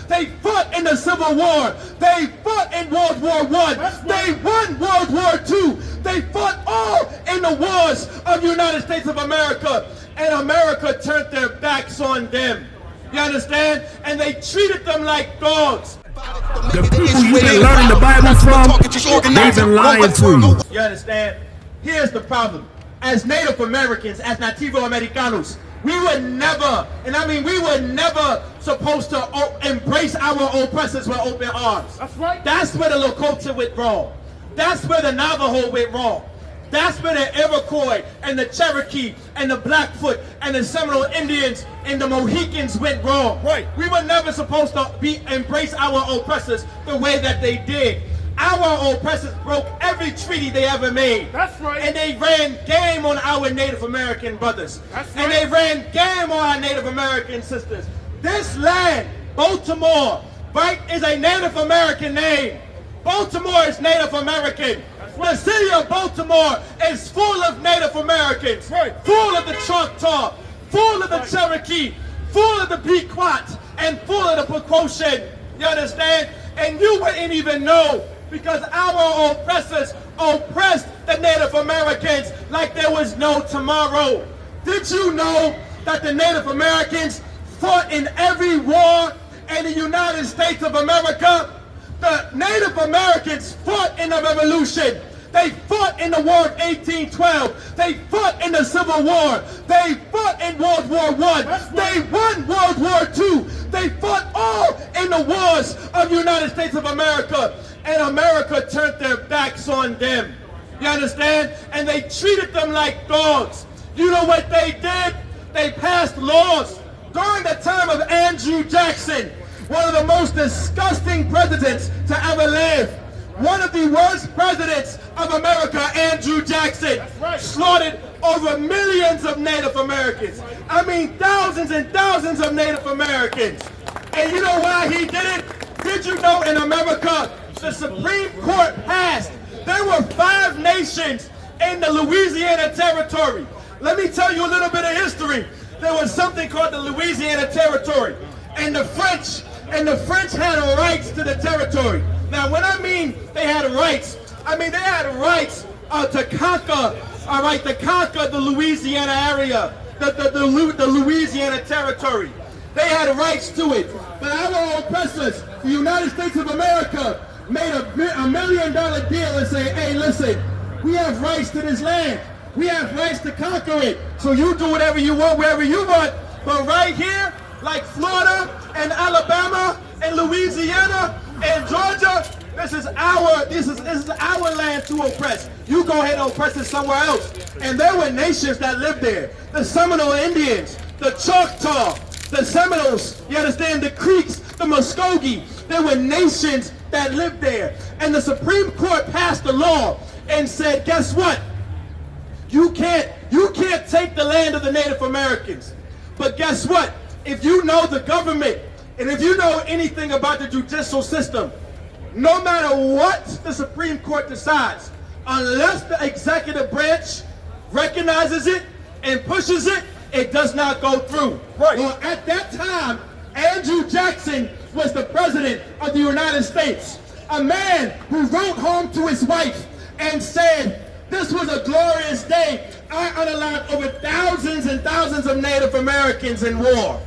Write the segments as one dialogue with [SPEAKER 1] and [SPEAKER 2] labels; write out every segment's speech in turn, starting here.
[SPEAKER 1] They fought in the Civil War. They fought in World War I. They won World War II. They fought all in the wars of the United States of America. And America turned their backs on them. You understand? And they treated them like dogs.
[SPEAKER 2] The people you've been learning the Bible from, they've been lying to you.
[SPEAKER 1] You understand? Here's the problem. As Native Americans, as Nativo Americanos, we were never, and I mean we were never supposed to embrace our oppressors with open arms.
[SPEAKER 3] That's right.
[SPEAKER 1] That's where the Lakota went wrong. That's where the Navajo went wrong. That's where the Iroquois and the Cherokee and the Blackfoot and the Seminole Indians and the Mohicans went wrong.
[SPEAKER 3] Right.
[SPEAKER 1] We were never supposed to embrace our oppressors the way that they did. Our oppressors broke every treaty they ever made.
[SPEAKER 3] That's right.
[SPEAKER 1] And they ran game on our Native American brothers.
[SPEAKER 3] That's
[SPEAKER 1] and
[SPEAKER 3] right.
[SPEAKER 1] they ran game on our Native American sisters. This land, Baltimore, right, is a Native American name. Baltimore is Native American. The city of Baltimore is full of Native Americans,
[SPEAKER 3] right.
[SPEAKER 1] Full of the Choctaw, full of the Cherokee, full of the Pequot, and full of the Pequottian. You understand? And you wouldn't even know because our oppressors oppressed the Native Americans like there was no tomorrow. Did you know that the Native Americans fought in every war in the United States of America? The Native Americans fought in the Revolution. They fought in the War of 1812. They fought in the Civil War. They fought in World War I. They won World War II. They fought all in the wars of the United States of America. And America turned their backs on them. You understand? And they treated them like dogs. You know what they did? They passed laws during the time of Andrew Jackson, one of the most disgusting presidents to ever live. One of the worst presidents of America, Andrew Jackson, slaughtered over millions of Native Americans. I mean, thousands and thousands of Native Americans. And you know why he did it? Did you know in America, the Supreme Court passed, there were 5 nations in the Louisiana Territory. Let me tell you a little bit of history. There was something called the Louisiana Territory. And the French had rights to the territory. Now, when I mean they had rights, I mean they had rights to conquer, all right, to conquer the Louisiana area, the Louisiana Territory. They had rights to it. But our oppressors, the United States of America, made a $1 million deal and say, hey, listen, we have rights to this land. We have rights to conquer it. So you do whatever you want, wherever you want. But right here, like Florida and Alabama and Louisiana and Georgia, this is our land to oppress. You go ahead and oppress it somewhere else. And there were nations that lived there. The Seminole Indians, the Choctaw, the Seminoles, you understand, the Creeks, the Muskogee. There were nations that lived there. And the Supreme Court passed a law and said, guess what? You can't take the land of the Native Americans. But guess what? If you know the government, and if you know anything about the judicial system, no matter what the Supreme Court decides, unless the executive branch recognizes it and pushes it, it does not go through.
[SPEAKER 3] Right.
[SPEAKER 1] Well, at that time, Andrew Jackson was the president of the United States, a man who wrote home to his wife and said, this was a glorious day. I unalived over thousands and thousands of Native Americans in war.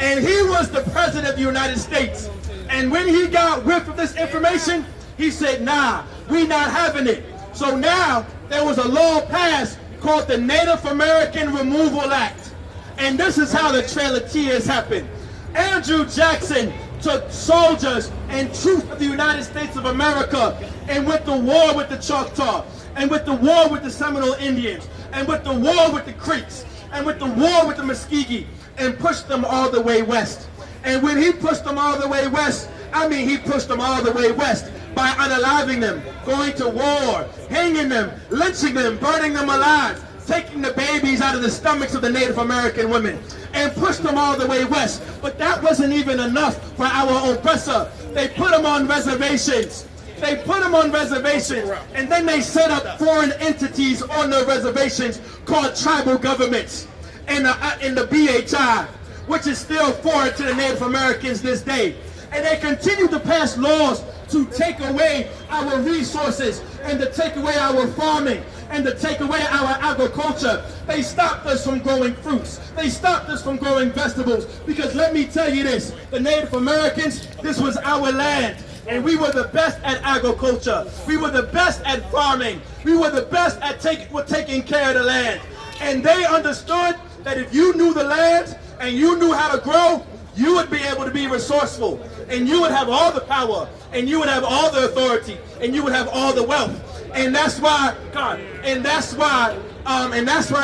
[SPEAKER 1] And he was the president of the United States. And when he got whiff of this information, he said, nah, we not having it. So now there was a law passed called the Native American Removal Act. And this is how the Trail of Tears happened. Andrew Jackson took soldiers and troops of the United States of America and went to war with the Choctaw, and with the war with the Seminole Indians, and with the war with the Creeks, and with the war with the Muskogee, and pushed them all the way west. And when he pushed them all the way west, I mean he pushed them all the way west by unaliving them, going to war, hanging them, lynching them, burning them alive, taking the babies out of the stomachs of the Native American women, and pushed them all the way west. But that wasn't even enough for our oppressor. They put them on reservations. They put them on reservations, and then they set up foreign entities on their reservations called tribal governments in the BHI, which is still foreign to the Native Americans this day. And they continue to pass laws to take away our resources and to take away our farming and to take away our agriculture. They stopped us from growing fruits. They stopped us from growing vegetables. Because let me tell you this, the Native Americans, this was our land. And we were the best at agriculture. We were the best at farming. We were the best at taking care of the land. And they understood that if you knew the land and you knew how to grow, you would be able to be resourceful. And you would have all the power. And you would have all the authority. And you would have all the wealth. And that's why, God, and that's why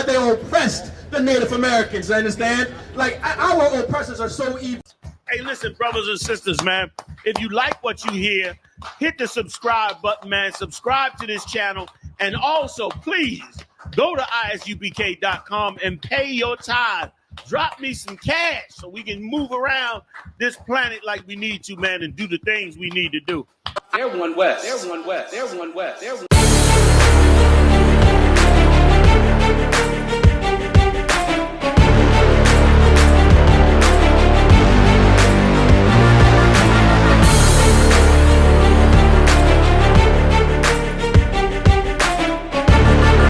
[SPEAKER 1] they oppressed the Native Americans, understand? Like, our oppressors are so evil.
[SPEAKER 3] Hey, listen, brothers and sisters, man, if you like what you hear, hit the subscribe button, man. Subscribe to this channel. And also, please, go to ISUPK.com and pay your tithe. Drop me some cash so we can move around this planet like we need to, man, and do the things we need to do.
[SPEAKER 4] They're one West. They're one West. They're one West. They're one